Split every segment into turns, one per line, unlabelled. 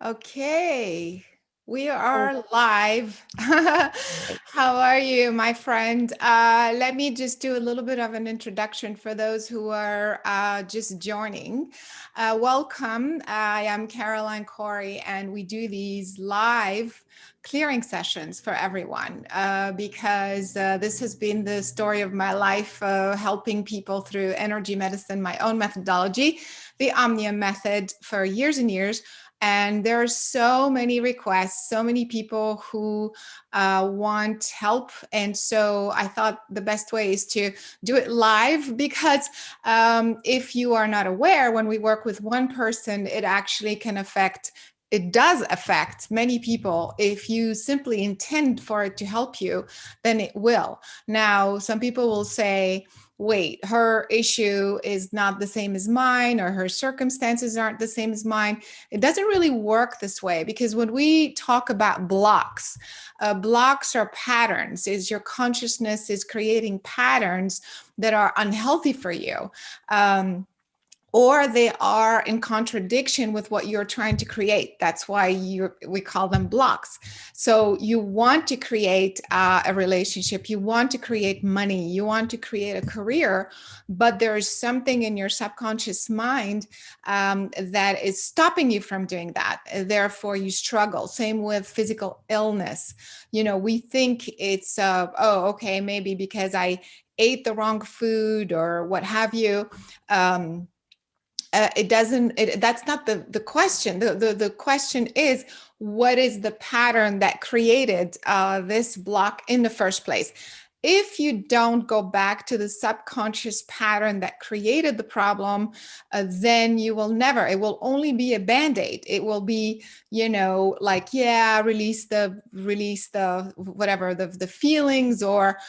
Okay, we
Oh,
are live.
right.
How are you, my friend? Let me just do a little bit of an introduction for those who are just joining. Welcome. I am Caroline Cory, and we do these live clearing sessions for everyone because this has been the story of my life, helping people through energy medicine, my own methodology, the OMnium method, for years and years. And there are so many requests, so many people who want help. And so I thought the best way is to do it live because if you are not aware, when we work with one person, it actually can affect. It does affect many people. If you simply intend for it to help you, then it will. Now, some people will say, wait, her issue is not the same as mine, or her circumstances aren't the same as mine. It doesn't really work this way because when we talk about blocks, blocks are patterns. Is your consciousness is creating patterns that are unhealthy for you. Or they are in contradiction with what you're trying to create. That's why we call them blocks. So you want to create a relationship, you want to create money, you want to create a career, but there's something in your subconscious mind that is stopping you from doing that. Therefore, you struggle. Same with physical illness. We think it's, oh, okay, maybe because I ate the wrong food or what have you. It doesn't that's not the question. The question is, what is the pattern that created this block in the first place? If you don't go back to the subconscious pattern that created the problem, then you will never, it will only be a band-aid. It will be, like, yeah, release the whatever, the feelings, or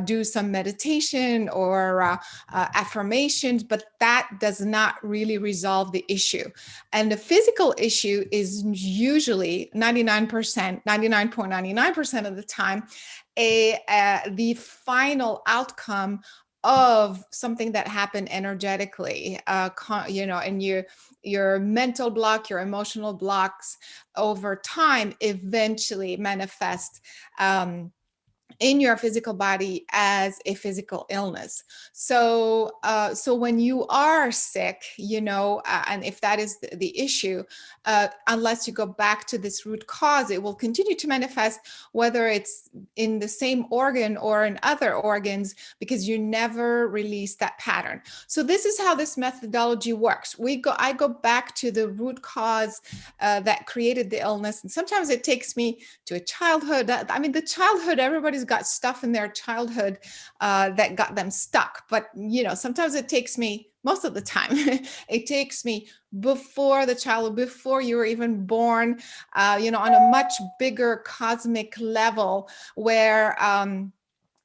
do some meditation, or affirmations, but that does not really resolve the issue. And the physical issue is usually 99%, 99.99% of the time, the final outcome of something that happened energetically, and your mental block, your emotional blocks over time eventually manifest in your physical body as a physical illness. So when you are sick, and if that is the issue, unless you go back to this root cause, it will continue to manifest, whether it's in the same organ or in other organs, because you never release that pattern. So this is how this methodology works. I go back to the root cause that created the illness, and sometimes it takes me to a childhood. I mean, the childhood, everybody's got stuff in their childhood that got them stuck. But, sometimes it takes me, most of the time, it takes me before the childhood, before you were even born, on a much bigger cosmic level where,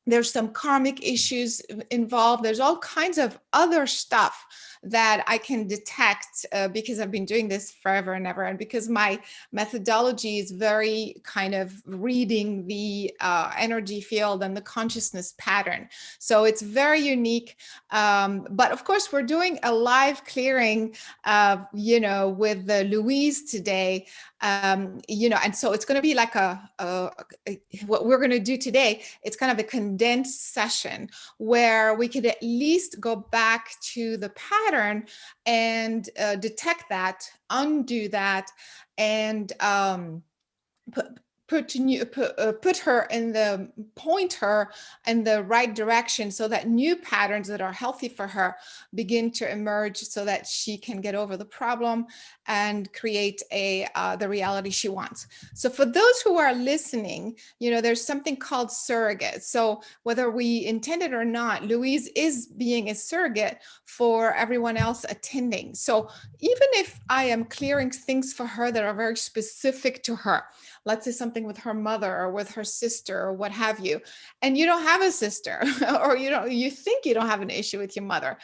there's some karmic issues involved. There's all kinds of other stuff that I can detect because I've been doing this forever and ever. And because my methodology is very kind of reading the energy field and the consciousness pattern. So it's very unique. But of course, we're doing a live clearing, with Louise today. And so it's going to be like what we're going to do today. It's kind of a condensed session where we could at least go back to the pattern and detect that, undo that, and put put her in the point her in the right direction, so that new patterns that are healthy for her begin to emerge, so that she can get over the problem and create the reality she wants. So for those who are listening, there's something called surrogate. So whether we intend it or not, Louise is being a surrogate for everyone else attending. So even if I am clearing things for her that are very specific to her, let's say something with her mother or with her sister or what have you, and you don't have a sister, or you think you don't have an issue with your mother,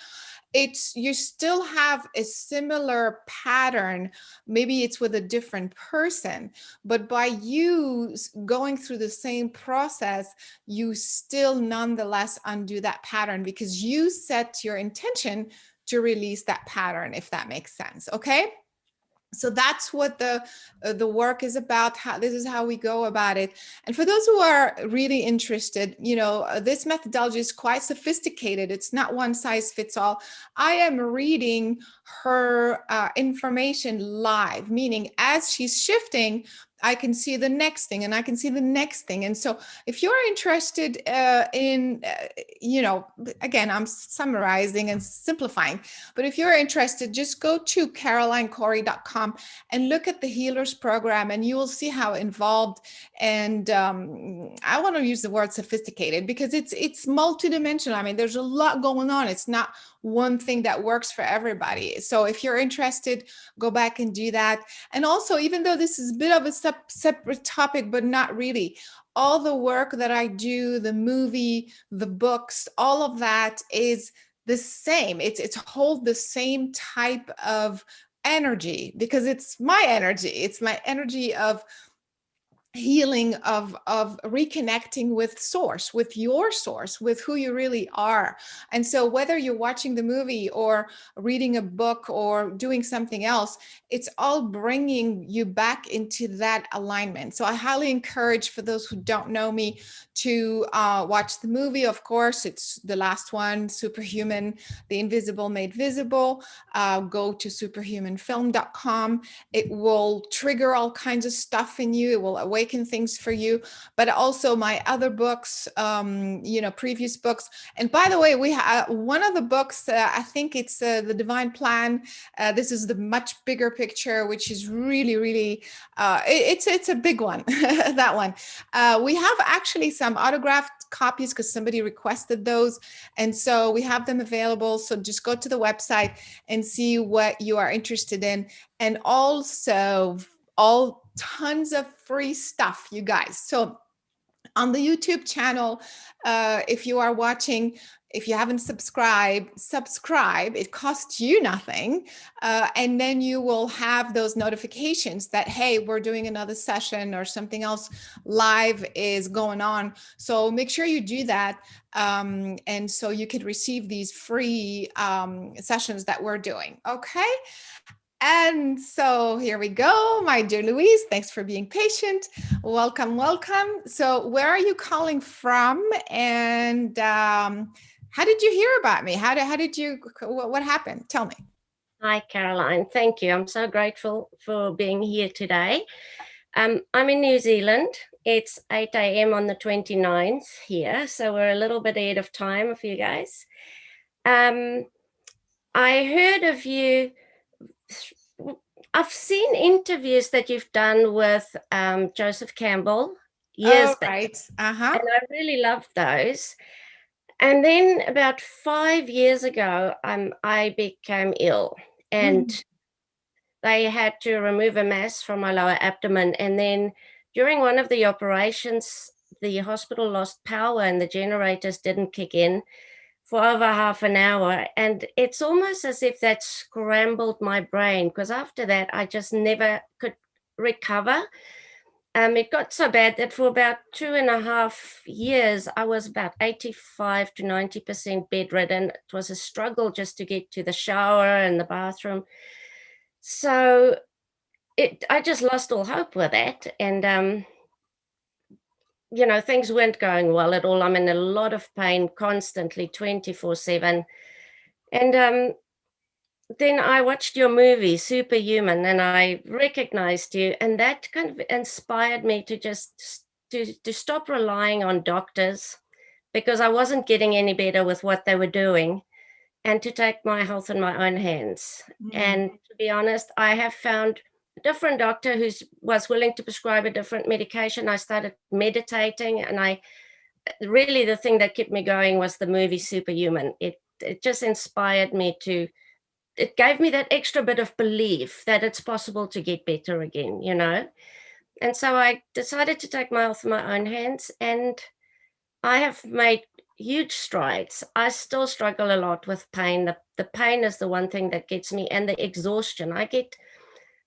you still have a similar pattern. Maybe it's with a different person, but by you going through the same process, you still nonetheless undo that pattern, because you set your intention to release that pattern, if that makes sense. Okay. So that's what the work is about. This is how we go about it. And for those who are really interested, this methodology is quite sophisticated. It's not one size fits all. I am reading her information live, meaning as she's shifting, I can see the next thing and I can see the next thing. And so if you're interested again, I'm summarizing and simplifying, but if you're interested, just go to carolinecory.com and look at the Healers Program, and you will see how involved and I want to use the word sophisticated because it's multidimensional. I mean, there's a lot going on. It's not one thing that works for everybody. So if you're interested, go back and do that. And also, even though this is a bit of a separate topic, but not really, all the work that I do, the movie, the books, all of that is the same. It's hold the same type of energy because it's my energy. It's my energy of healing, of reconnecting with source, with your source, with who you really are. And so whether you're watching the movie or reading a book or doing something else, it's all bringing you back into that alignment. So I highly encourage, for those who don't know me, to watch the movie. Of course, it's the last one, Superhuman, The Invisible Made Visible. Go to superhumanfilm.com. It will trigger all kinds of stuff in you. It will awaken things for you, but also my other books, previous books. And by the way, we have one of the books, I think it's The Divine Plan. This is the much bigger picture, which is really, really, it's a big one, that one. We have actually some autographed copies because somebody requested those. And so we have them available. So just go to the website and see what you are interested in. And also tons of free stuff, you guys. So on the YouTube channel, if you are watching, if you haven't subscribe. It costs you nothing. And then you will have those notifications that, hey, we're doing another session or something else live is going on. So make sure you do that. And so you can receive these free sessions that we're doing. Okay. And so here we go, my dear Louise. Thanks for being patient. Welcome, welcome. So where are you calling from? And how did you hear about me? What happened? Tell me.
Hi, Caroline. Thank you. I'm so grateful for being here today. I'm in New Zealand. It's 8 a.m. on the 29th here, so we're a little bit ahead of time for you guys. I heard of you. I've seen interviews that you've done with Joseph Campbell years back.
Right.
And I really loved those. And then about 5 years ago, I became ill, and they had to remove a mass from my lower abdomen. And then during one of the operations, the hospital lost power and the generators didn't kick in for over half an hour. And it's almost as if that scrambled my brain, because after that, I just never could recover. It got so bad that for about 2.5 years, I was about 85 to 90% bedridden. It was a struggle just to get to the shower and the bathroom. So I just lost all hope with that. And, things weren't going well at all. I'm in a lot of pain constantly, 24/7. And then I watched your movie, Superhuman, and I recognized you. And that kind of inspired me to just to stop relying on doctors, because I wasn't getting any better with what they were doing, and to take my health in my own hands. And to be honest, I have found a different doctor who was willing to prescribe a different medication. I started meditating, and really the thing that kept me going was the movie Superhuman. It just inspired me it gave me that extra bit of belief that it's possible to get better again, And so I decided to take my health in my own hands, and I have made huge strides. I still struggle a lot with pain. The pain is the one thing that gets me, and the exhaustion. I get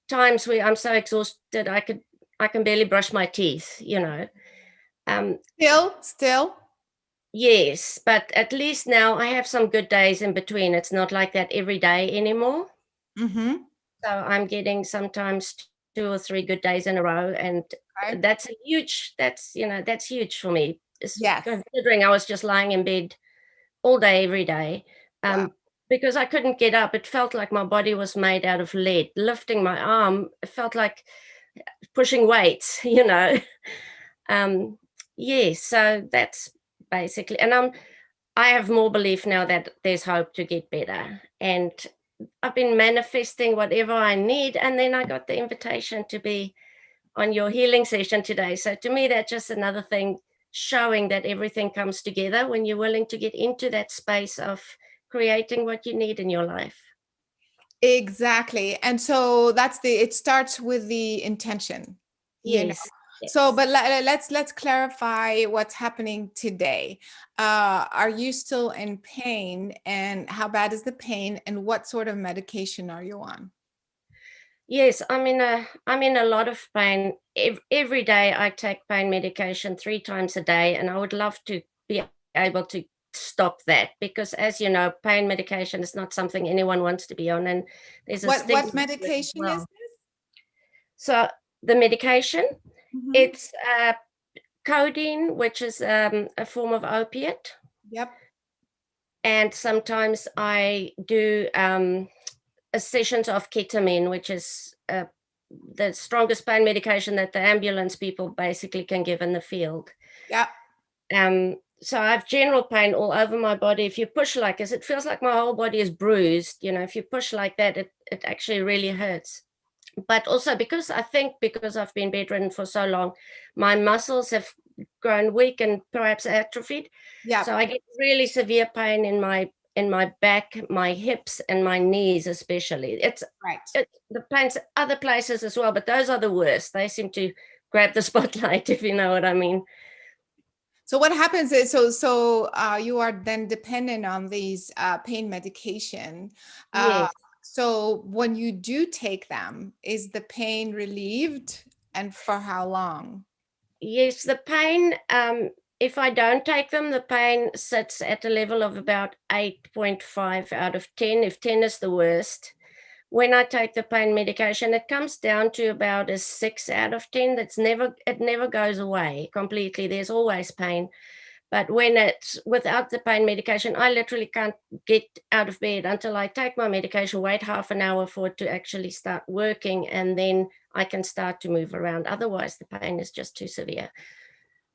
times where I'm so exhausted I can barely brush my teeth.
Still.
Yes, but at least now I have some good days in between. It's not like that every day anymore. So I'm getting sometimes 2 or 3 good days in a row, and
Okay.
that's that's huge for me.
Yes.
Considering I was just lying in bed all day, every day,
Wow.
because I couldn't get up. It felt like my body was made out of lead. Lifting my arm, it felt like pushing weights, Um, yeah, so that's basically, and I have more belief now that there's hope to get better. And I've been manifesting whatever I need. And then I got the invitation to be on your healing session today. So to me, that's just another thing showing that everything comes together when you're willing to get into that space of creating what you need in your life.
Exactly. And so it starts with the intention, you know.
Yes.
So,
Yes.
but let's clarify what's happening today. Are you still in pain, and how bad is the pain, and what sort of medication are you on?
Yes, I'm in a lot of pain. Every day I take pain medication 3 times a day, and I would love to be able to stop that because, as you know, pain medication is not something anyone wants to be on, and there's a
What
stigma to it as
medication is
well. So the medication,
this? Hmm.
it's codeine, which is a form of opiate,
Yep.
and sometimes I do sessions of ketamine, which is the strongest pain medication that the ambulance people basically can give in the field.
Yep.
So I have general pain all over my body. If you push like this, it feels like my whole body is bruised. If you push like that, it actually really hurts. But also because I've been bedridden for so long, my muscles have grown weak and perhaps atrophied.
Yep.
So I get really severe pain in my back, my hips, and my knees especially.
Right.
The pains other places as well, but those are the worst. They seem to grab the spotlight, if you know what I mean.
So what happens is, you are then dependent on these pain medication. Uh,
Yes.
so when you do take them, is the pain relieved, and for how long?
Yes, the pain, if I don't take them, the pain sits at a level of about 8.5 out of 10, if 10 is the worst. When I take the pain medication, it comes down to about a 6 out of 10. It never goes away completely. There's always pain. But when it's without the pain medication, I literally can't get out of bed until I take my medication, wait half an hour for it to actually start working, and then I can start to move around. Otherwise, the pain is just too severe.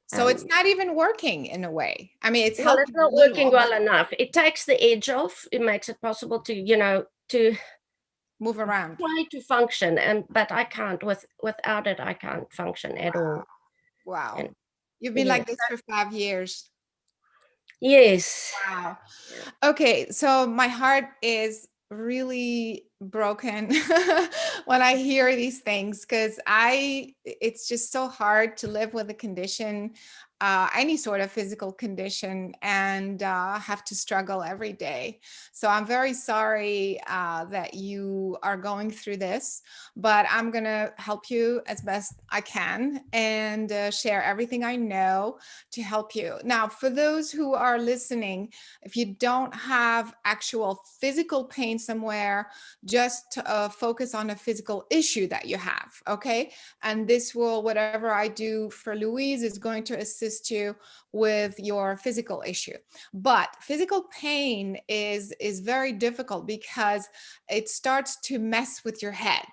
So it's
Um,
not even working in a way. I mean, it's
well, it's
helping a
not working
little, but
well enough. It takes the edge off. It makes it possible to
move around.
try to function, but I can't. Without it, I can't function at all.
Wow.
And
You've been like
yes,
this for 5 years.
yes,
Wow. Okay, so my heart is really broken when I hear these things, because it's just so hard to live with a condition, any sort of physical condition, and have to struggle every day. So I'm very sorry that you are going through this, but I'm going to help you as best I can and share everything I know to help you. Now, for those who are listening, if you don't have actual physical pain somewhere, just focus on a physical issue that you have, okay? And whatever I do for Louise is going to assist you with your physical issue. But physical pain is very difficult because it starts to mess with your head.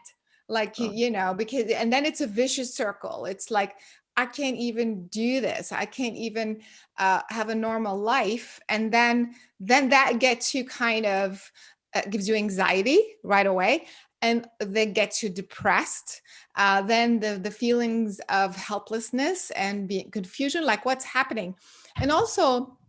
Like, because, and then it's a vicious circle. It's like, I can't even do this. I can't even have a normal life. And then that gets you kind of gives you anxiety right away, and then gets you depressed. Then the feelings of helplessness and being confusion, like what's happening, and also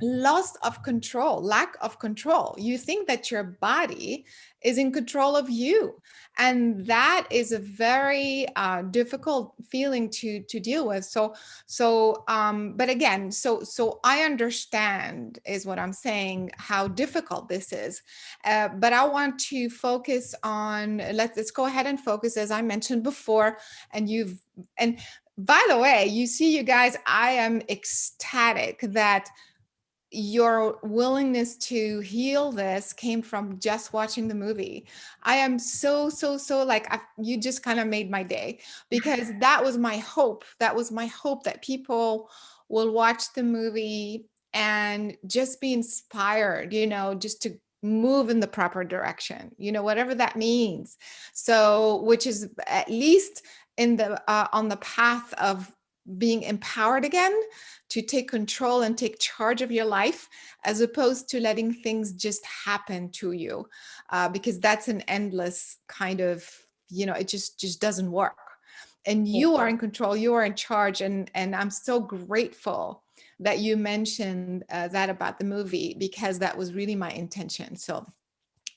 loss of control, lack of control. You think that your body is in control of you, and that is a very difficult feeling to deal with. But again, so I understand, is what I'm saying, how difficult this is. But I want to focus on, let's go ahead and focus, as I mentioned before. And by the way, you see, you guys, I am ecstatic that your willingness to heal this came from just watching the movie. I am so like, you just kind of made my day, because that was my hope. That was my hope, that people will watch the movie and just be inspired, just to move in the proper direction, whatever that means. So, which is at least in the on the path of being empowered again, to take control and take charge of your life, as opposed to letting things just happen to you, because that's an endless kind of, it just doesn't work. And
Yeah.
you are in control, you are in charge. And I'm so grateful that you mentioned that about the movie, because that was really my intention. So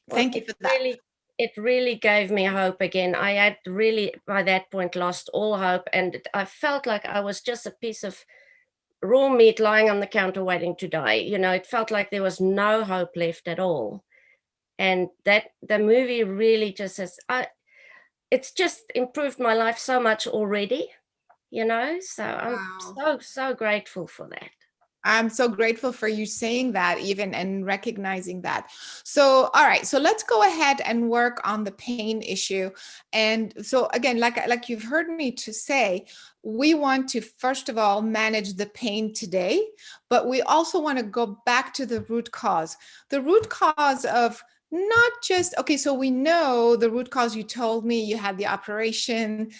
Well,
thank you for that.
it really gave me hope again. I had really, by that point, lost all hope, and I felt like I was just a piece of raw meat lying on the counter waiting to die. It felt like there was no hope left at all. And that the movie really just has, it's just improved my life so much already. So I'm
Wow.
so grateful for that.
I'm so grateful for you saying that, even, and recognizing that. So, all right. So let's go ahead and work on the pain issue. And so again, like you've heard me to say, we want to first of all manage the pain today, but we also want to go back to the root cause. The root cause of not just, okay, so we know the root cause. You told me you had the operation.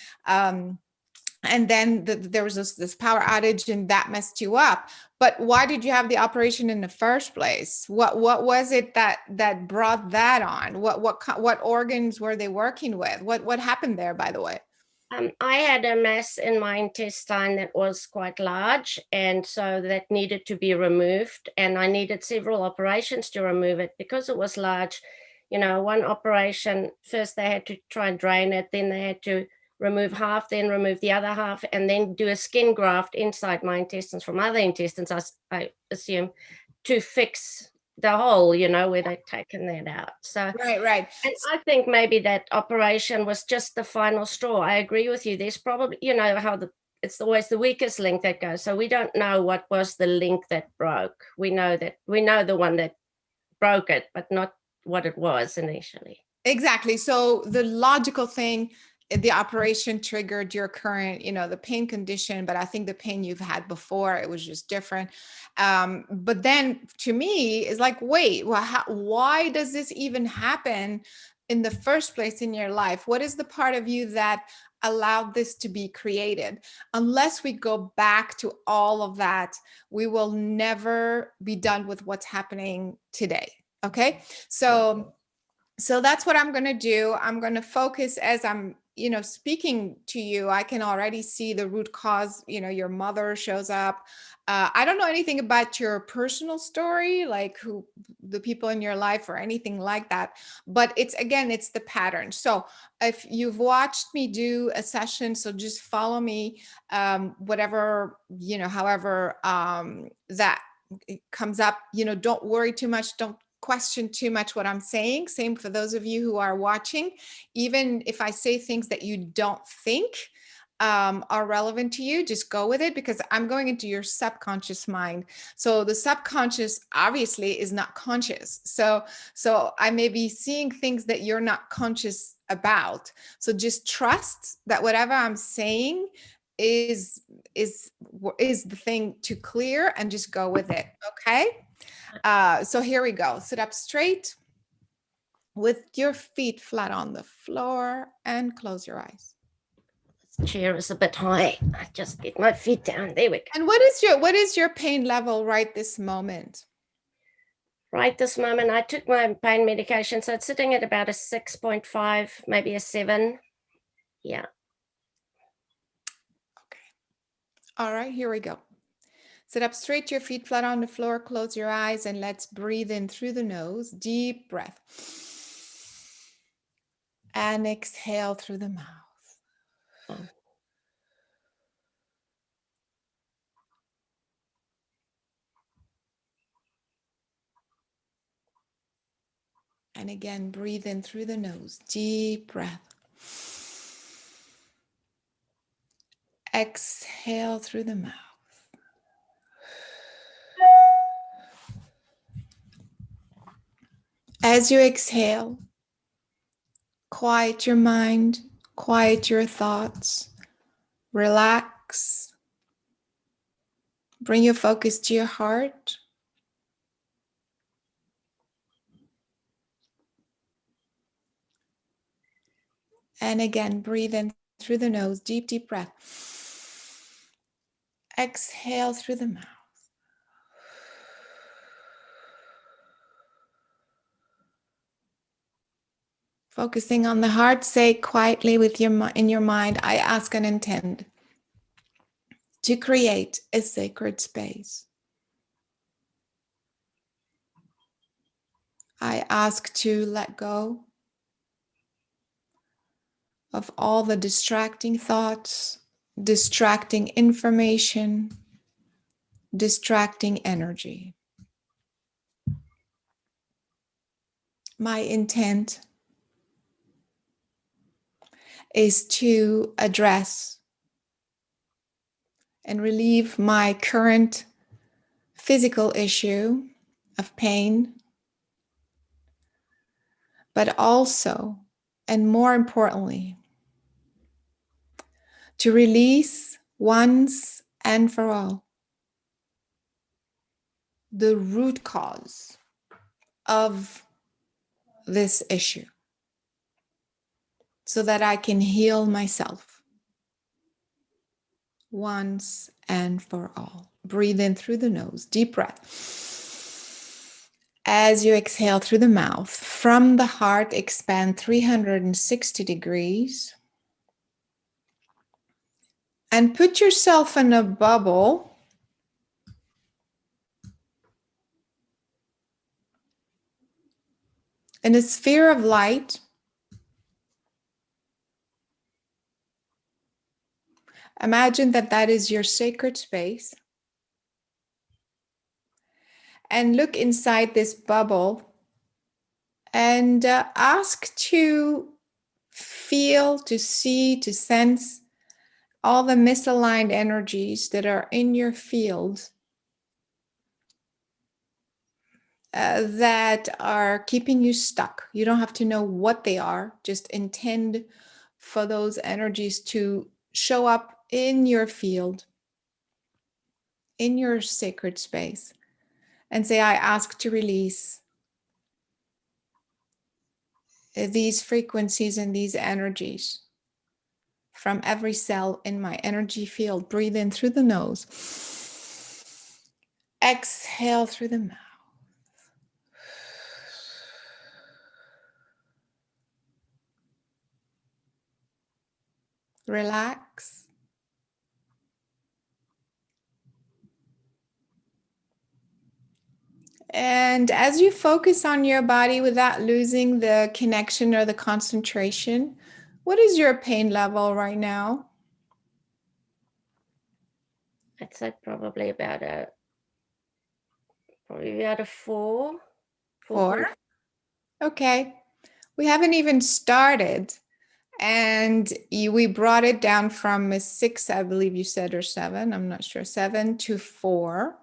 And then there was this power outage, and that messed you up. But why did you have the operation in the first place? What was it that brought that on? What organs were they working with? What happened there, by the way?
I had a mass in my intestine that was quite large, and so that needed to be removed. And I needed several operations to remove it because it was large. One operation, first they had to try and drain it, then they had to remove half, then remove the other half, and then do a skin graft inside my intestines from other intestines, I assume, to fix the hole, where they'd taken that out. So,
Right.
and I think maybe that operation was just the final straw. I agree with you. There's probably, how it's always the weakest link that goes. So we don't know what was the link that broke. We know the one that broke it, but not what it was initially.
Exactly. So the logical thing, the operation triggered your current, the pain condition, but I think the pain you've had before, it was just different. But then to me, it's like, wait, well, why does this even happen in the first place in your life? What is the part of you that allowed this to be created? Unless we go back to all of that, we will never be done with what's happening today. Okay. So that's what I'm going to do. I'm going to focus as I'm, speaking to you. I can already see the root cause. Your mother shows up. I don't know anything about your personal story, like who the people in your life or anything like that. But it's the pattern. So if you've watched me do a session, so just follow me, whatever, however that it comes up, don't worry too much. Don't question too much what I'm saying. Same for those of you who are watching. Even if I say things that you don't think are relevant to you, just go with it, because I'm going into your subconscious mind. So the subconscious obviously is not conscious. So I may be seeing things that you're not conscious about. So just trust that whatever I'm saying is the thing to clear, and just go with it. Okay. So here we go. Sit up straight with your feet flat on the floor and close your eyes.
This chair is a bit high. I just get my feet down. There we go.
And what is your pain level right this moment?
Right this moment, I took my pain medication, so it's sitting at about a 6.5, maybe a 7. Yeah.
Okay. All right, here we go. Sit up straight, your feet flat on the floor, close your eyes, and let's breathe in through the nose. Deep breath. And exhale through the mouth.
Oh.
And again, breathe in through the nose. Deep breath. Exhale through the mouth. As you exhale, quiet your mind, quiet your thoughts, relax. Bring your focus to your heart. And again, breathe in through the nose, deep, deep breath. Exhale through the mouth. Focusing on the heart, say quietly in your mind, I ask and intend to create a sacred space. I ask to let go of all the distracting thoughts, distracting information, distracting energy. My intent is to address and relieve my current physical issue of pain, but also, and more importantly, to release once and for all the root cause of this issue so that I can heal myself once and for all. Breathe in through the nose, deep breath. As you exhale through the mouth, from the heart, expand 360 degrees. And put yourself in a bubble in a sphere of light. Imagine that that is your sacred space. And look inside this bubble and ask to feel, to see, to sense all the misaligned energies that are in your field that are keeping you stuck. You don't have to know what they are, just intend for those energies to show up in your field, in your sacred space, and say, I ask to release these frequencies and these energies from every cell in my energy field. Breathe in through the nose. Exhale through the mouth. Relax. And as you focus on your body without losing the connection or the concentration, what is your pain level right now?
I'd say probably about a 4.
4. Okay. We haven't even started. And we brought it down from a 6, I believe you said, or 7. I'm not sure. 7 to 4.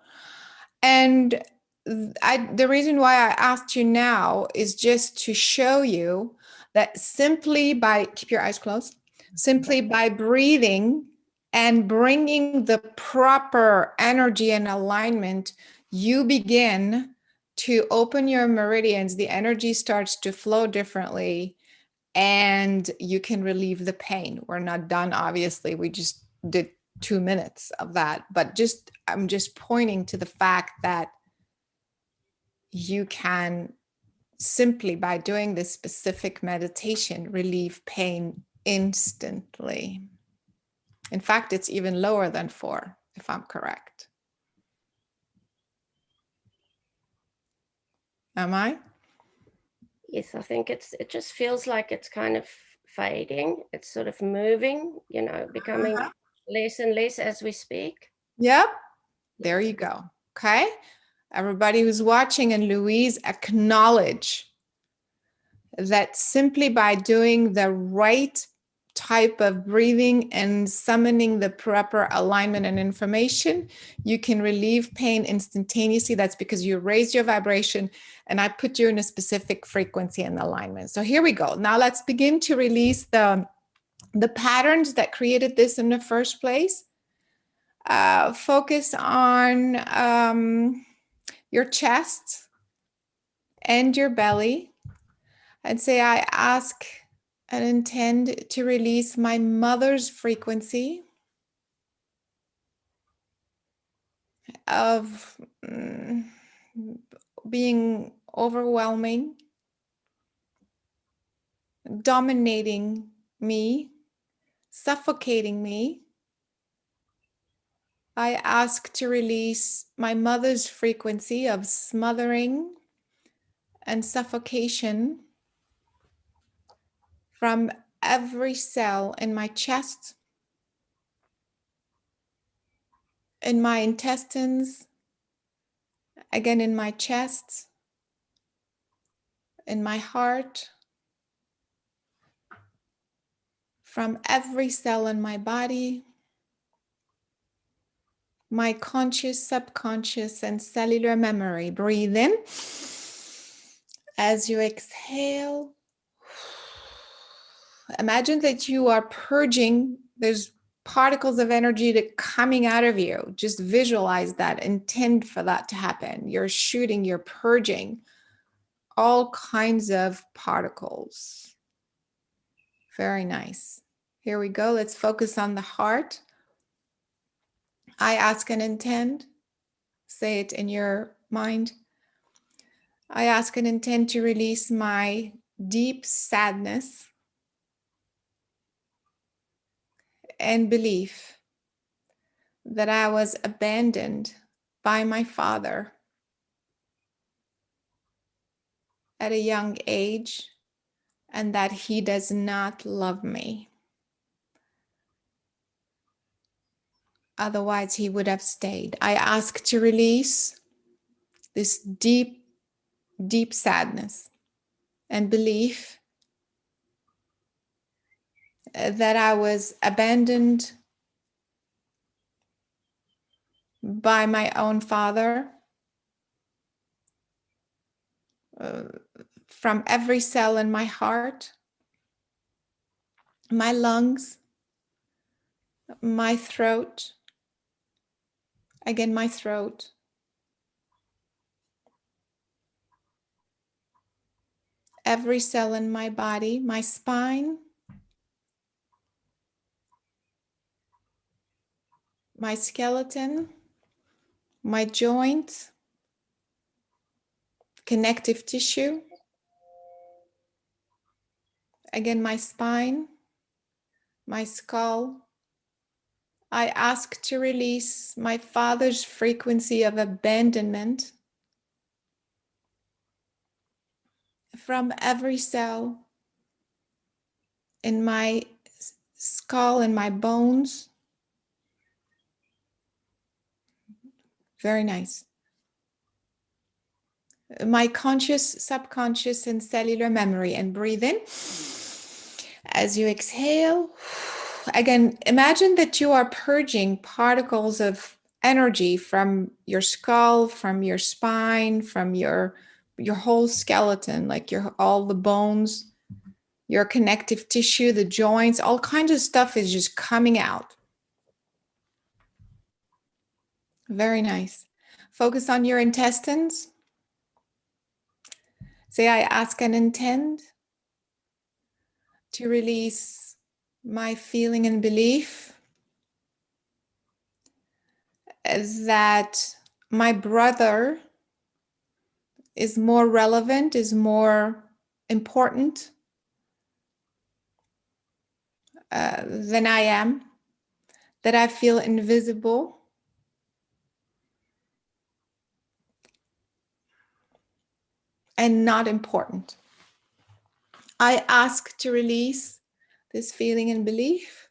And the reason why I asked you now is just to show you that simply by, keep your eyes closed, simply by breathing and bringing the proper energy and alignment, you begin to open your meridians. The energy starts to flow differently and you can relieve the pain. We're not done, obviously. We just did 2 minutes of that, but I'm just pointing to the fact that you can simply by doing this specific meditation relieve pain instantly. In fact, it's even lower than 4, if I'm correct. Am I?
Yes, I think it just feels like it's kind of fading. It's sort of moving, becoming less and less as we speak.
Yep. There you go. Okay. Everybody who's watching, and Louise, acknowledge that simply by doing the right type of breathing and summoning the proper alignment and information, you can relieve pain instantaneously. That's because you raised your vibration and I put you in a specific frequency and alignment. So here we go. Now let's begin to release the patterns that created this in the first place. Focus on your chest and your belly and say, I ask and intend to release my mother's frequency of being overwhelming, dominating me, suffocating me. I ask to release my mother's frequency of smothering and suffocation from every cell in my chest, in my intestines, again in my chest, in my heart, from every cell in my body, my conscious, subconscious, and cellular memory. Breathe in. As you exhale, imagine that you are purging. There's particles of energy that coming out of you. Just visualize that, intend for that to happen. You're shooting, you're purging all kinds of particles. Very nice. Here we go. Let's focus on the heart. I ask and intend. Say it in your mind. I ask and intend to release my deep sadness and belief that I was abandoned by my father at a young age and that he does not love me. Otherwise, he would have stayed. I ask to release this deep, deep sadness and belief that I was abandoned by my own father from every cell in my heart, my lungs, my throat, again, my throat, every cell in my body, my spine, my skeleton, my joints, connective tissue, again, my spine, my skull. I ask to release my father's frequency of abandonment from every cell in my skull and my bones. Very nice. My conscious, subconscious, and cellular memory. And breathe in. As you exhale, again, imagine that you are purging particles of energy from your skull, from your spine, from your whole skeleton, like all the bones, your connective tissue, the joints, all kinds of stuff is just coming out. Very nice. Focus on your intestines. Say, I ask and intend to release my feeling and belief that my brother is more relevant, is more important than I am, that I feel invisible, and not important. I ask to release this feeling and belief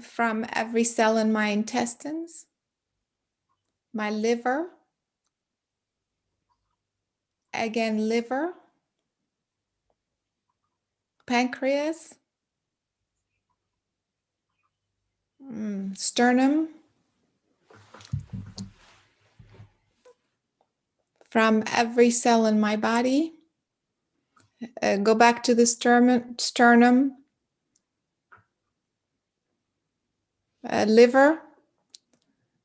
from every cell in my intestines, my liver, again, liver, pancreas, sternum, from every cell in my body. Go back to the sternum, liver,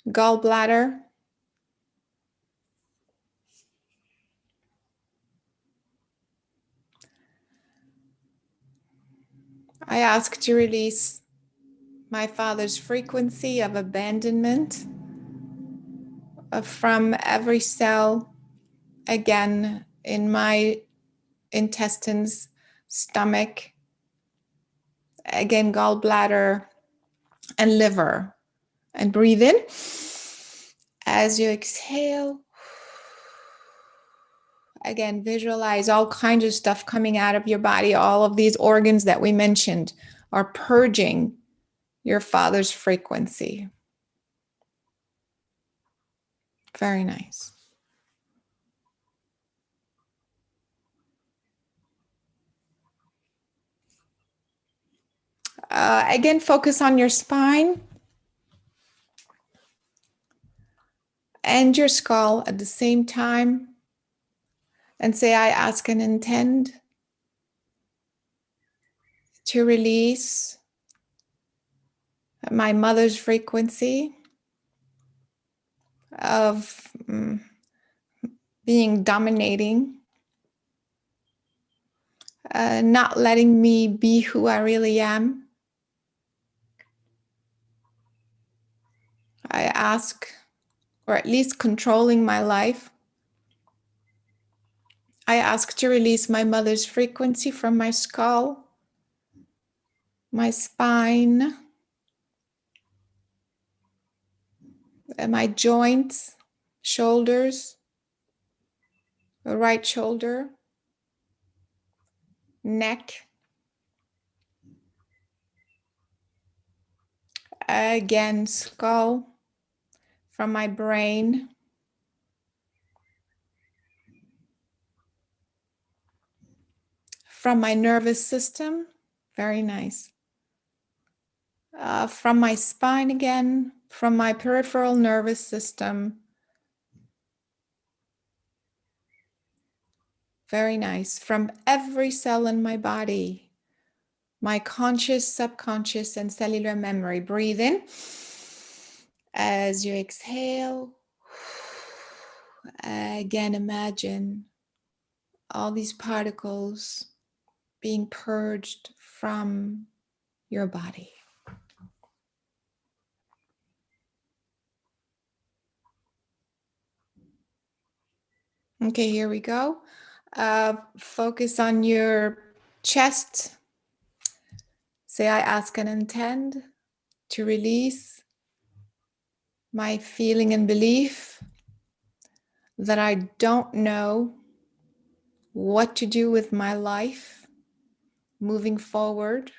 gallbladder, I ask to release my father's frequency of abandonment from every cell, again, in my intestines, stomach, again, gallbladder and liver. And breathe in. As you exhale, again, visualize all kinds of stuff coming out of your body. All of these organs that we mentioned are purging your father's frequency. Very nice. Again, focus on your spine and your skull at the same time. And say, I ask and intend to release my mother's frequency of being dominating, not letting me be who I really am. I ask, or at least controlling my life. I ask to release my mother's frequency from my skull, my spine, and my joints, shoulders, the right shoulder, neck. Again, skull, from my brain, from my nervous system. Very nice. From my spine again, from my peripheral nervous system. Very nice. From every cell in my body, my conscious, subconscious, and cellular memory. Breathe in. As you exhale, again, imagine all these particles being purged from your body. Okay, here we go. Focus on your chest. Say, I ask and intend to release my feeling and belief that I don't know what to do with my life moving forward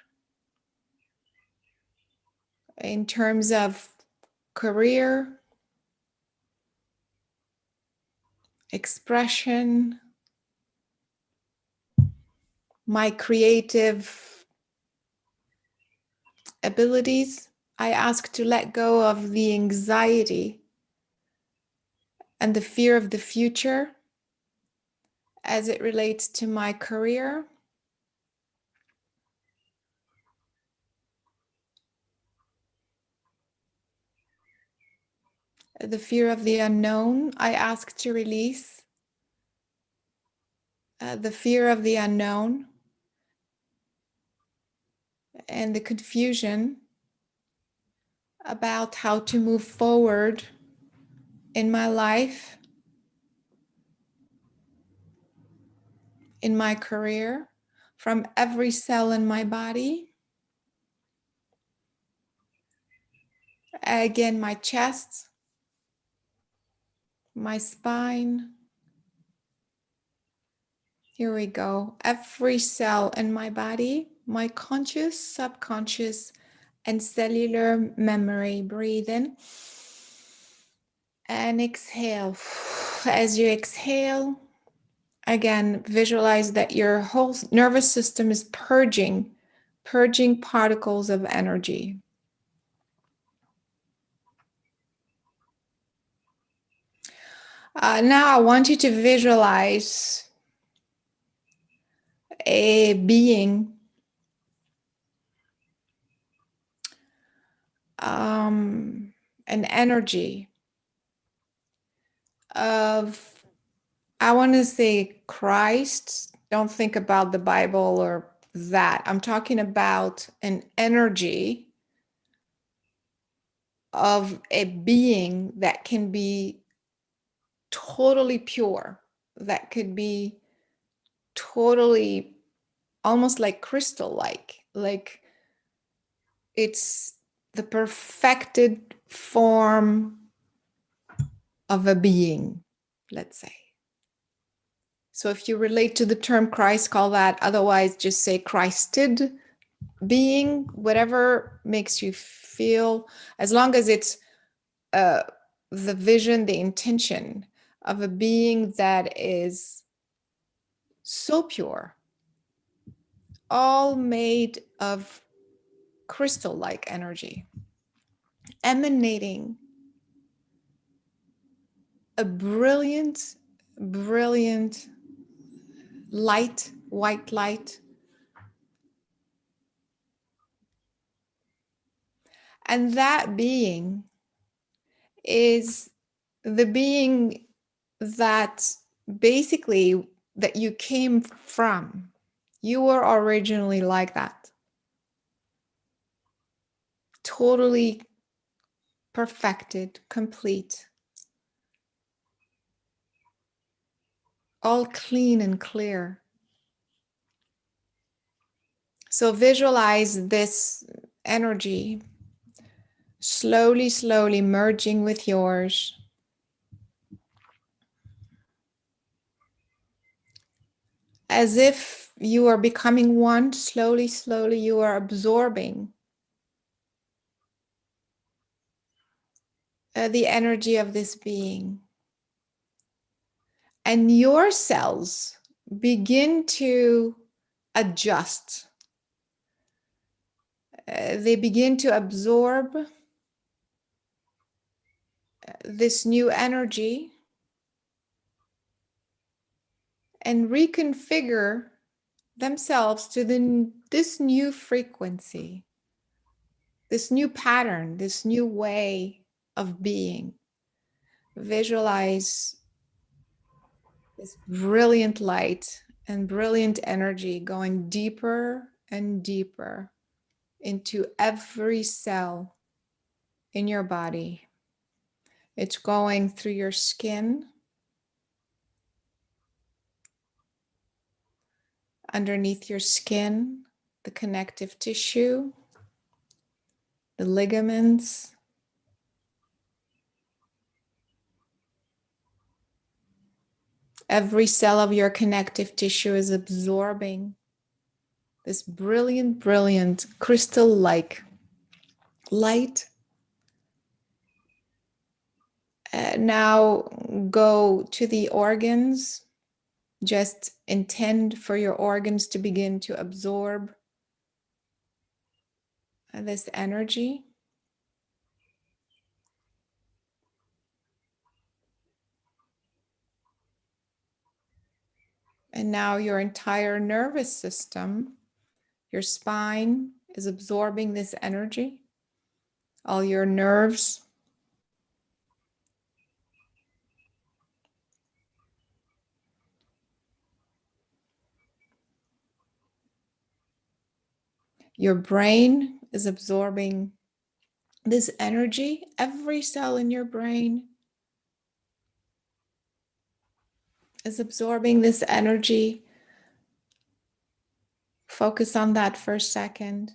in terms of career, expression, my creative abilities. I ask to let go of the anxiety and the fear of the future as it relates to my career, the fear of the unknown. I ask to release the fear of the unknown and the confusion about how to move forward in my life, in my career, from every cell in my body. Again, my chest, my spine. Here we go. Every cell in my body, my conscious, subconscious, and cellular memory. Breathe in and exhale. As you exhale, again, visualize that your whole nervous system is purging particles of energy. Now I want you to visualize a being, an energy of, I want to say Christ. Don't think about the Bible or that. I'm talking about an energy of a being that can be totally pure, that could be totally almost like crystal like it's the perfected form of a being, let's say. So if you relate to the term Christ, call that, otherwise just say Christed being, whatever makes you feel, as long as it's uh, the vision, the intention of a being that is so pure, all made of crystal-like energy, emanating a brilliant, brilliant light, white light. And that being is the being that basically that you came from. You were originally like that. Totally perfected, complete, all clean and clear. So visualize this energy slowly, slowly merging with yours. As if you are becoming one, slowly, slowly, you are absorbing the energy of this being. And your cells begin to adjust. They begin to absorb this new energy and reconfigure themselves to this new frequency, this new pattern, this new way of being. Visualize this brilliant light and brilliant energy going deeper and deeper into every cell in your body. It's going through your skin, underneath your skin, the connective tissue, the ligaments, every cell of your connective tissue is absorbing this brilliant, brilliant crystal-like light. Now go to the organs. Just intend for your organs to begin to absorb this energy. And now your entire nervous system, your spine is absorbing this energy. All your nerves, your brain is absorbing this energy. Every cell in your brain is absorbing this energy. Focus on that for a second.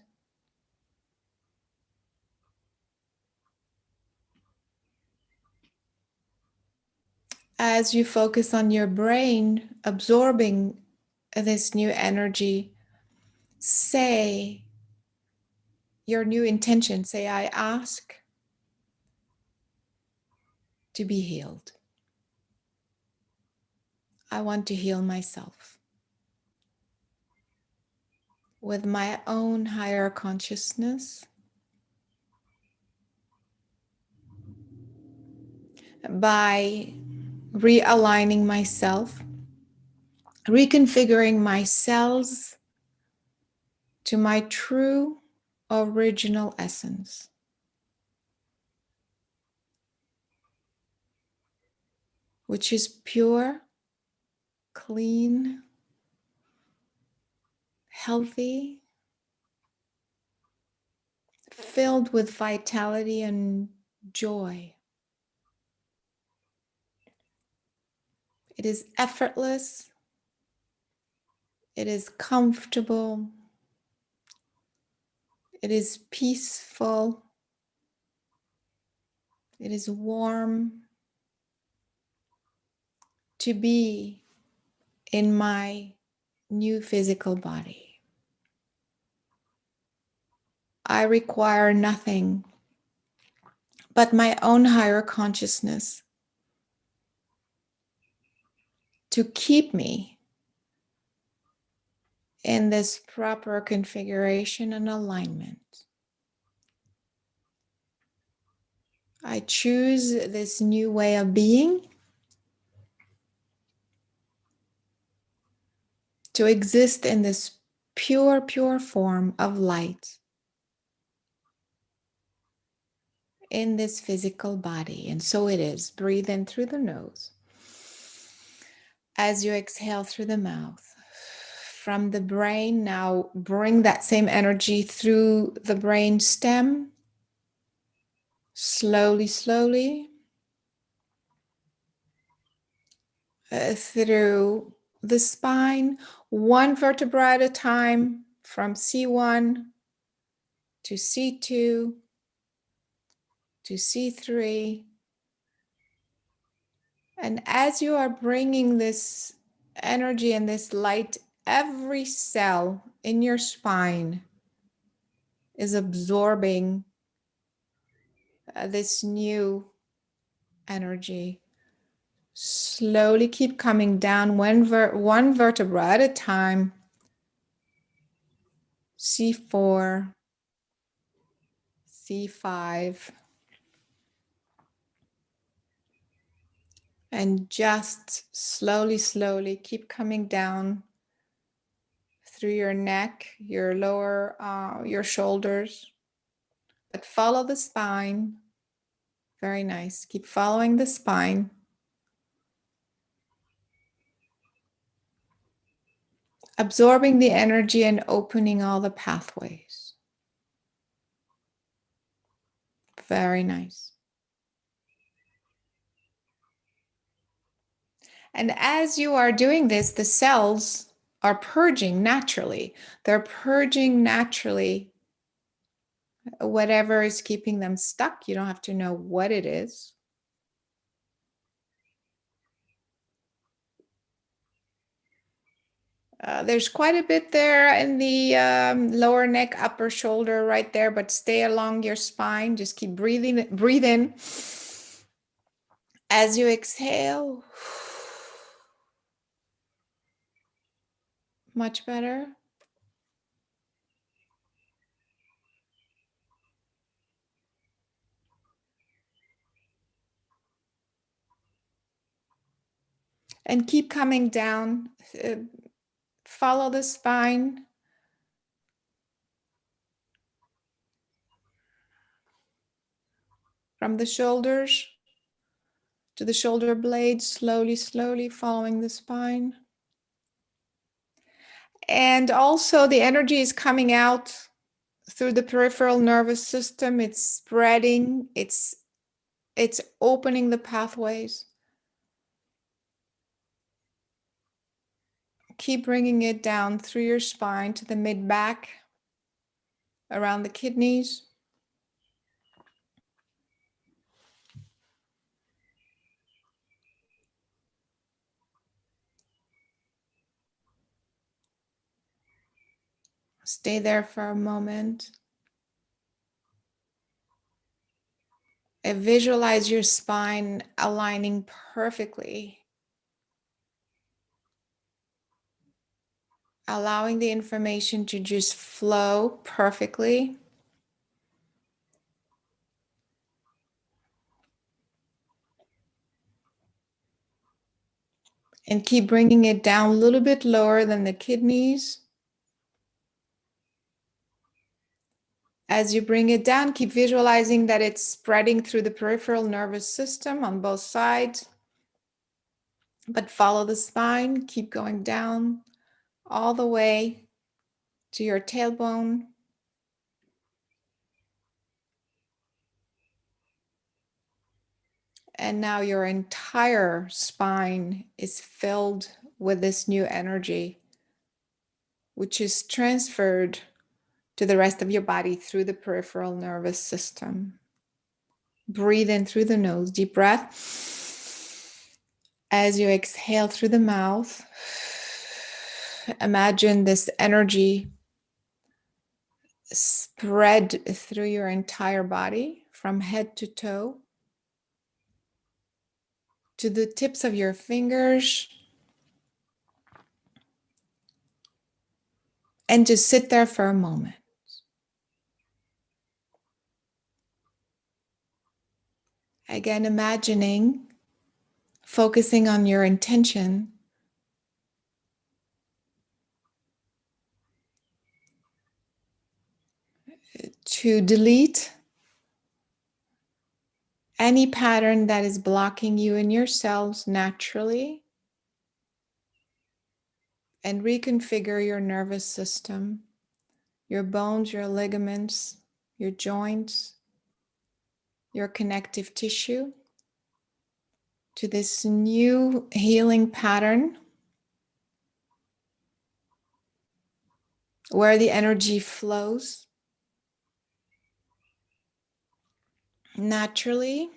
As you focus on your brain absorbing this new energy, say your new intention. Say, I ask to be healed. I want to heal myself with my own higher consciousness, by realigning myself, reconfiguring my cells to my true original essence, which is pure, clean, healthy, filled with vitality and joy. It is effortless. It is comfortable. It is peaceful. It is warm to be in my new physical body. I require nothing but my own higher consciousness to keep me in this proper configuration and alignment. I choose this new way of being to exist in this pure, pure form of light in this physical body. And so it is. Breathe in through the nose. As you exhale through the mouth. From the brain, now bring that same energy through the brain stem. Slowly, slowly. Through the spine, one vertebra at a time, from C1 to C2 to C3. And as you are bringing this energy and this light, every cell in your spine is absorbing this new energy. Slowly keep coming down one vertebra at a time. C4, C5. And just slowly, slowly keep coming down through your neck, your lower, your shoulders. But follow the spine. Very nice. Keep following the spine. Absorbing the energy and opening all the pathways. Very nice. And as you are doing this, the cells are purging naturally. They're purging naturally whatever is keeping them stuck. You don't have to know what it is. There's quite a bit there in the lower neck, upper shoulder right there, but stay along your spine. Just keep breathing, breathe in. As you exhale, much better. And keep coming down. Follow the spine. From the shoulders to the shoulder blades, slowly, slowly following the spine. And also the energy is coming out through the peripheral nervous system. It's spreading. It's opening the pathways. Keep bringing it down through your spine to the mid-back, around the kidneys. Stay there for a moment. And visualize your spine aligning perfectly. Allowing the information to just flow perfectly. And keep bringing it down a little bit lower than the kidneys. As you bring it down, keep visualizing that it's spreading through the peripheral nervous system on both sides. But follow the spine, keep going down all the way to your tailbone. And now your entire spine is filled with this new energy, which is transferred to the rest of your body through the peripheral nervous system. Breathe in through the nose, deep breath. As you exhale through the mouth, imagine this energy spread through your entire body from head to toe, to the tips of your fingers, and just sit there for a moment. Again, imagining, focusing on your intention to delete any pattern that is blocking you in your cells naturally and reconfigure your nervous system, your bones, your ligaments, your joints, your connective tissue to this new healing pattern where the energy flows naturally,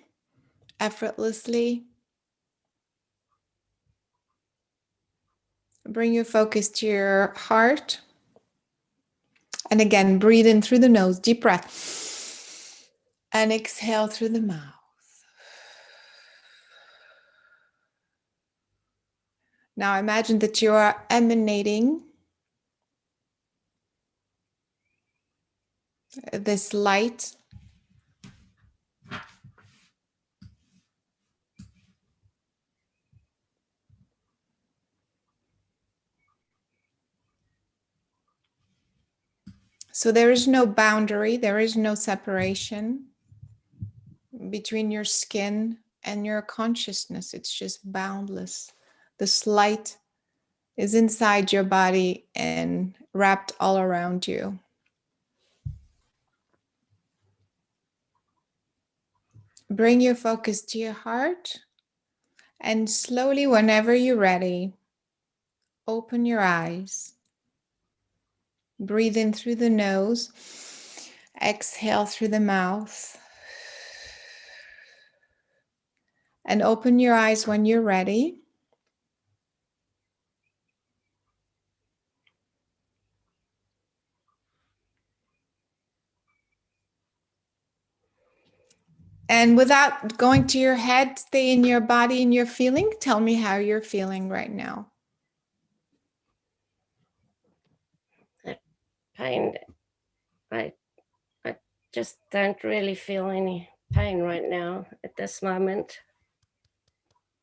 effortlessly. Bring your focus to your heart. And again, breathe in through the nose, deep breath. And exhale through the mouth. Now imagine that you are emanating this light so there is no boundary, there is no separation between your skin and your consciousness. It's just boundless. This light is inside your body and wrapped all around you. Bring your focus to your heart and slowly, whenever you're ready, open your eyes. Breathe in through the nose, exhale through the mouth, and open your eyes when you're ready. And without going to your head, stay in your body and your feeling. Tell me how you're feeling right now.
Pain. I just don't really feel any pain right now at this moment.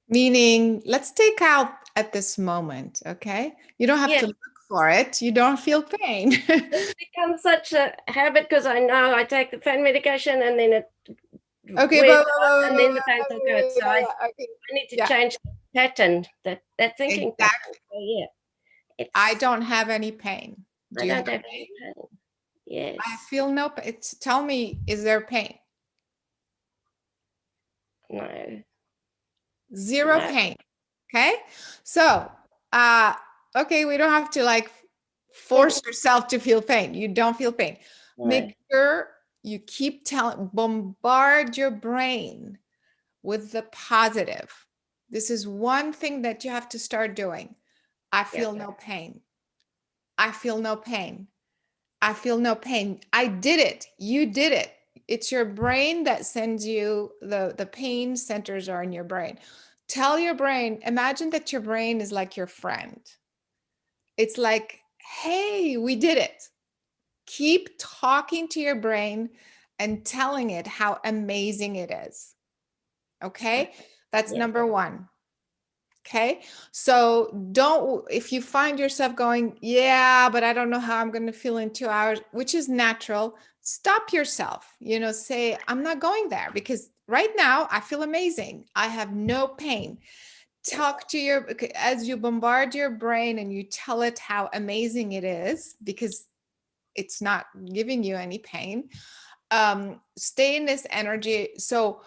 Meaning, let's take out at this moment, okay? You don't have to look for it. You don't feel pain.
It's become such a habit because I know I take the pain medication and then it
Okay,
and then the pain will go. So I need to change the pattern, that thinking pattern. So yeah,
I don't have any pain.
I don't have any pain. Yes.
I feel no pain. Tell me, is there pain?
No.
Zero pain. Okay. So, okay, we don't have to like force yourself to feel pain. You don't feel pain. No. Make sure you keep bombard your brain with the positive. This is one thing that you have to start doing. I feel no pain. I feel no pain. I feel no pain. I did it. You did it. It's your brain that sends you the pain centers are in your brain. Tell your brain, imagine that your brain is like your friend. It's like, hey, we did it. Keep talking to your brain and telling it how amazing it is. Okay? That's number one. Okay. So if you find yourself going, yeah, but I don't know how I'm going to feel in 2 hours, which is natural, stop yourself, say, I'm not going there because right now I feel amazing. I have no pain. Talk to as you bombard your brain and you tell it how amazing it is because it's not giving you any pain. Stay in this energy. So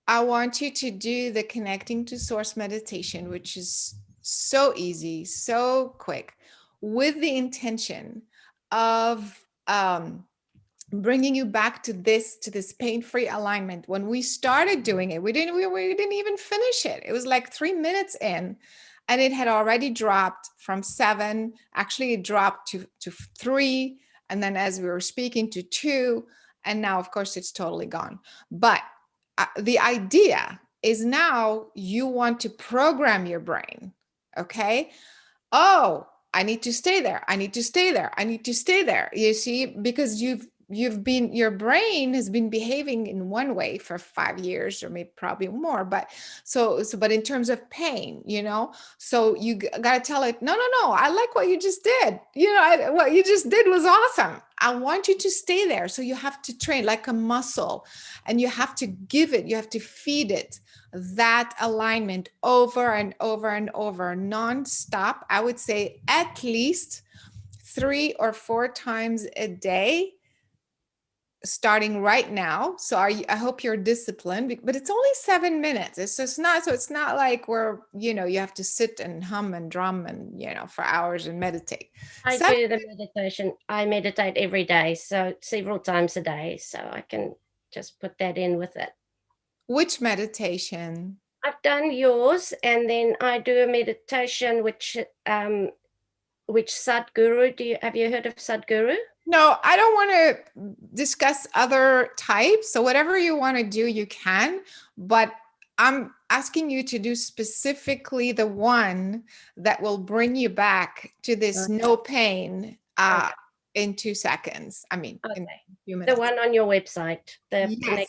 I want you to do the connecting to source meditation, which is so easy, so quick, with the intention of bringing you back to this pain-free alignment. When we started doing it, we didn't even finish it. It was like 3 minutes in, and it had already dropped from 7. Actually, it dropped to 3, and then as we were speaking to 2, and now, of course, it's totally gone. But the idea is now you want to program your brain. Okay. Oh, I need to stay there. I need to stay there. I need to stay there. You see, because your brain has been behaving in one way for 5 years or maybe probably more, but but in terms of pain, so you got to tell it, no, I like what you just did. What you just did was awesome. I want you to stay there. So you have to train like a muscle, and you have to you have to feed it that alignment over and over and over, nonstop. I would say at least 3 or 4 times a day, starting right now. So I hope you're disciplined, but it's only 7 minutes. It's just not, so it's not like you have to sit and hum and drum and, for hours and meditate.
I do the meditation. I meditate every day, so several times a day. So I can just put that in with it.
Which meditation?
I've done yours, and then I do a meditation which Sadhguru. Have you heard of Sadhguru?
No, I don't want to discuss other types. So whatever you want to do, you can, but I'm asking you to do specifically the one that will bring you back to this no pain in 2 seconds. I mean, in a few minutes.
The one on your website, the
yes.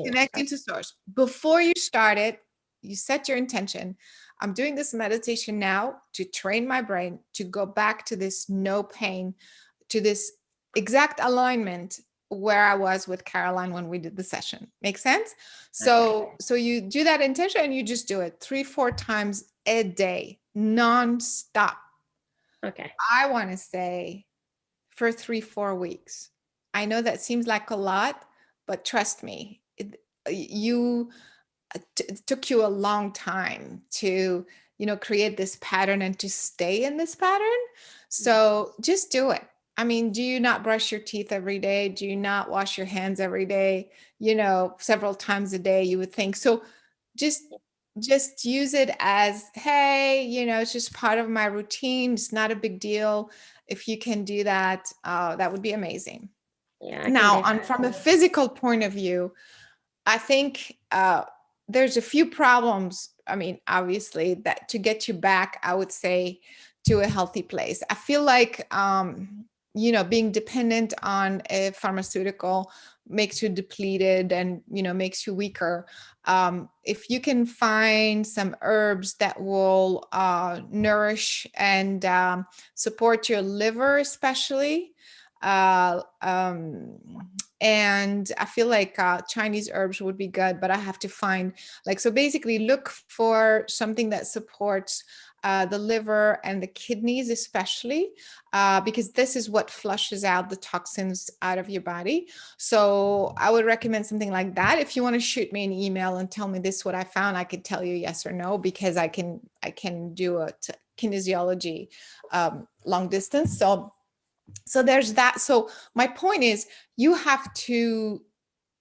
Connecting to source. Before you start it, you set your intention. I'm doing this meditation now to train my brain to go back to this no pain, to this exact alignment where I was with Caroline when we did the session. Make sense? So you do that intention and you just do it 3-4 times a day, non-stop.
Okay.
I want to say for 3-4 weeks. I know that seems like a lot, but trust me, it took you a long time to, create this pattern and to stay in this pattern. So just do it. I mean, do you not brush your teeth every day? Do you not wash your hands every day? Several times a day, you would think. So just use it as, hey, it's just part of my routine. It's not a big deal. If you can do that, that would be amazing.
Yeah.
Now, from a physical point of view, I think there's a few problems. I mean, obviously, that to get you back, I would say, to a healthy place. I feel like, being dependent on a pharmaceutical makes you depleted and, makes you weaker. If you can find some herbs that will nourish and support your liver, especially, and I feel like Chinese herbs would be good, but I have to find so basically look for something that supports the liver and the kidneys, especially because this is what flushes out the toxins out of your body. So I would recommend something like that. If you want to shoot me an email and tell me this is what I found, I could tell you yes or no, because I can do a kinesiology long distance. So there's that. So my point is, you have to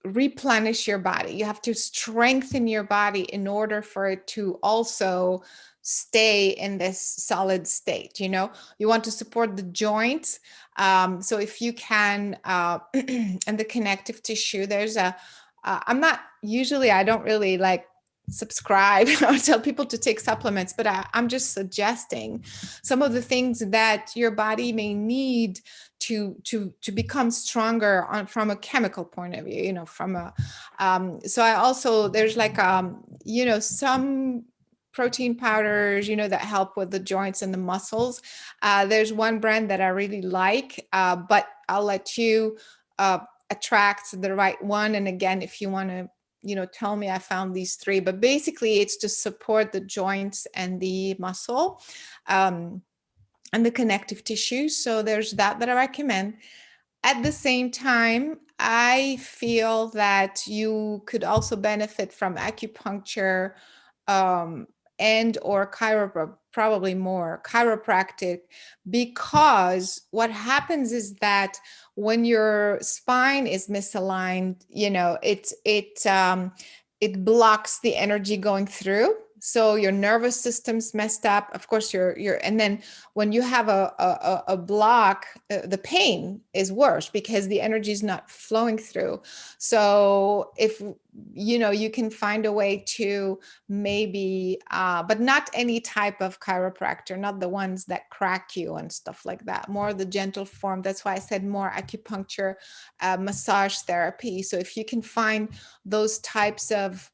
replenish your body. You have to strengthen your body in order for it to also stay in this solid state. You want to support the joints. So if you can, and the connective tissue, there's I don't really subscribe or tell people to take supplements, but I'm just suggesting some of the things that your body may need to become stronger from a chemical point of view, from a so I also there's some protein powders, that help with the joints and the muscles. There's one brand that I really like, but I'll let you attract the right one. And again, if you want to, tell me, I found these three, but basically it's to support the joints and the muscle and the connective tissue. So there's that I recommend. At the same time, I feel that you could also benefit from acupuncture and or probably more chiropractic, because what happens is that when your spine is misaligned, it blocks the energy going through. So your nervous system's messed up. Of course, and then when you have a block, the pain is worse because the energy is not flowing through. So if you can find a way to maybe, but not any type of chiropractor, not the ones that crack you and stuff like that, more the gentle form. That's why I said more acupuncture, massage therapy. So if you can find those types of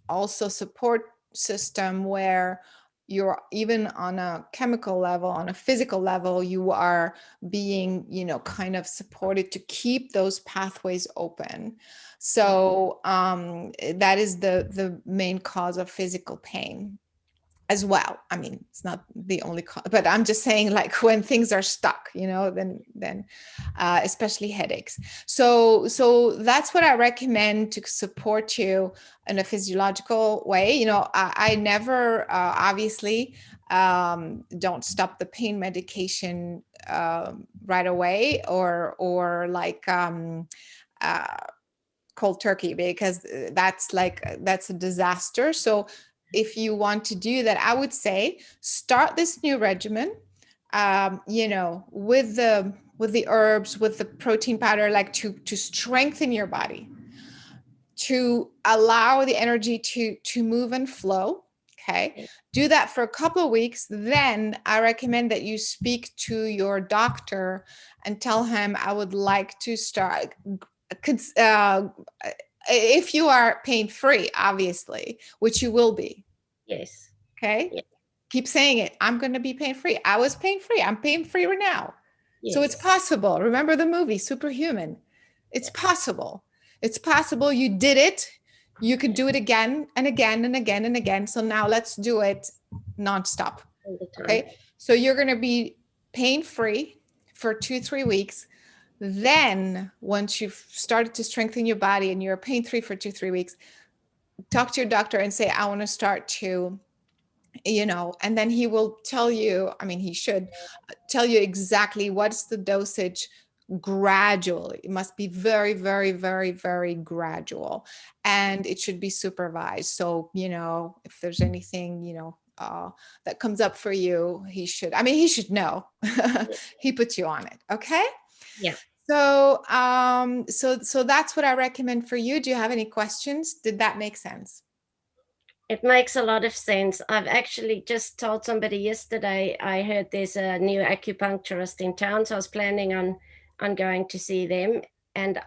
also support system where you're even on a chemical level, on a physical level, you are being, kind of supported to keep those pathways open. So that is the main cause of physical pain as well. I mean, it's not the only cause, but I'm just saying, like, when things are stuck, then especially headaches. So that's what I recommend to support you in a physiological way. I never obviously don't stop the pain medication right away, or like cold turkey, because that's a disaster. So if you want to do that, I would say start this new regimen, with the herbs, with the protein powder, like to strengthen your body, to allow the energy to move and flow. Okay. Do that for a couple of weeks. Then I recommend that you speak to your doctor and tell him, I would like to start, if you are pain-free, obviously, which you will be.
Yes.
Okay.
Yes.
Keep saying it. I'm going to be pain-free. I was pain-free. I'm pain-free right now.
Yes.
So it's possible. Remember the movie Superhuman? It's possible. It's possible. You did it. You could do it again and again and again and again. So now let's do it nonstop. Okay. So you're going to be pain-free for 2-3 weeks. Then once you've started to strengthen your body and you're pain-free for 2-3 weeks, talk to your doctor and say, I want to start to, and then he will tell you, I mean, he should tell you exactly what's the dosage gradually. It must be very, very, very, very gradual, and it should be supervised. So, if there's anything, that comes up for you, he should know. He put you on it. Okay.
Yeah.
So, so that's what I recommend for you. Do you have any questions? Did that make sense?
It makes a lot of sense. I've actually just told somebody yesterday, I heard there's a new acupuncturist in town, so I was planning on going to see them. And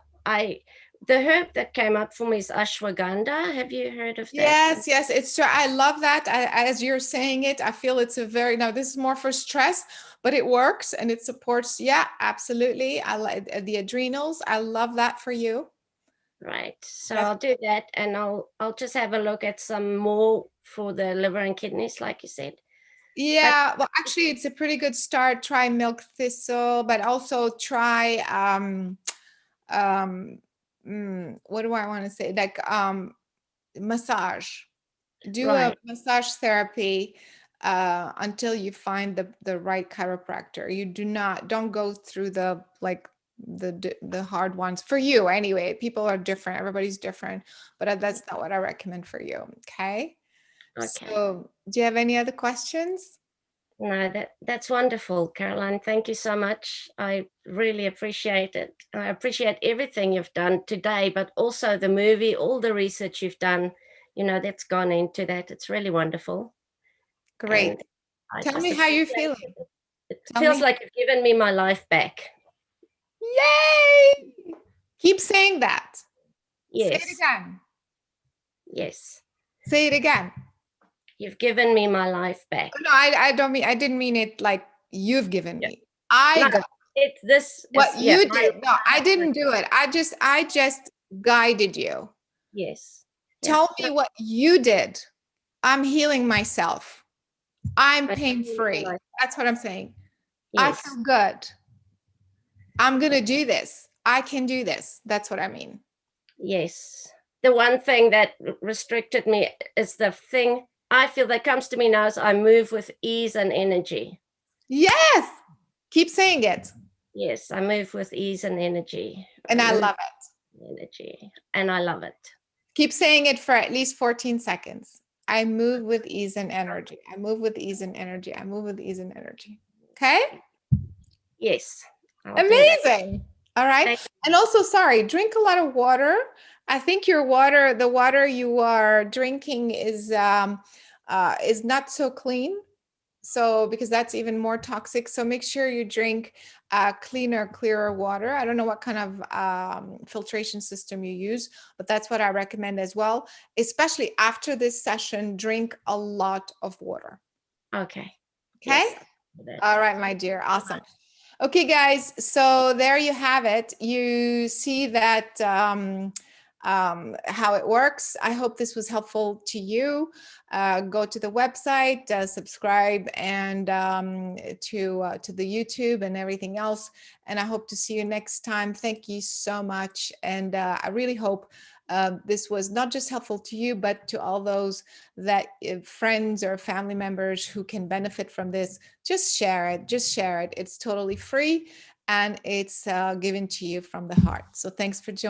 the herb that came up for me is ashwagandha. Have you heard of that?
Yes, it's true. I love that. As you're saying it, I feel it's now this is more for stress, but it works and it supports. Yeah, absolutely. I like the adrenals. I love that for you.
Right. So I'll do that, and I'll just have a look at some more for the liver and kidneys, like you said.
Yeah, well, actually, it's a pretty good start. Try milk thistle, but also try what do I want to say? Like massage. Do a massage therapy until you find the right chiropractor. You don't go through the hard ones for you anyway. People are different. Everybody's different, but that's not what I recommend for you. Okay. So do you have any other questions?
No, that's wonderful, Caroline. Thank you so much. I really appreciate it. I appreciate everything you've done today, but also the movie, all the research you've done, that's gone into that. It's really wonderful.
Great. Tell me how you're feeling.
It feels like you've given me my life back.
Yay! Keep saying that.
Yes.
Say it again.
Yes.
Say it again.
You've given me my life back.
No, I don't mean, I didn't mean it like you've given me.
No,
I got
this
what
is,
you did. No, I didn't do it. I just guided you.
Yes.
Tell me what you did. I'm healing myself. I'm
I
pain
feel
free.
like-
That's what I'm saying. I
Yes.
feel good. I'm going to do this. I can do this. That's what I mean.
Yes. The one thing that restricted me is the thing I feel that comes to me now is I move with ease and energy.
Yes. Keep saying it.
Yes, I move with ease and energy.
And I love it.
Energy. And I love it.
Keep saying it for at least 14 seconds. I move with ease and energy. I move with ease and energy. I move with ease and energy. Okay?
Yes.
Amazing. All right. And also, sorry, drink a lot of water. I think your water, the water you are drinking is not so clean. So because that's even more toxic. So make sure you drink cleaner, clearer water. I don't know what kind of filtration system you use, but that's what I recommend as well. Especially after this session, drink a lot of water.
Okay.
Okay.
Yes.
All right, my dear. Awesome. Okay, guys. So there you have it. You see that how it works. I hope this was helpful to you. Go to the website, subscribe, and to the YouTube and everything else. And I hope to see you next time. Thank you so much. And I really hope this was not just helpful to you, but to all those that friends or family members who can benefit from this. Just share it. Just share it. It's totally free and it's given to you from the heart. So thanks for joining.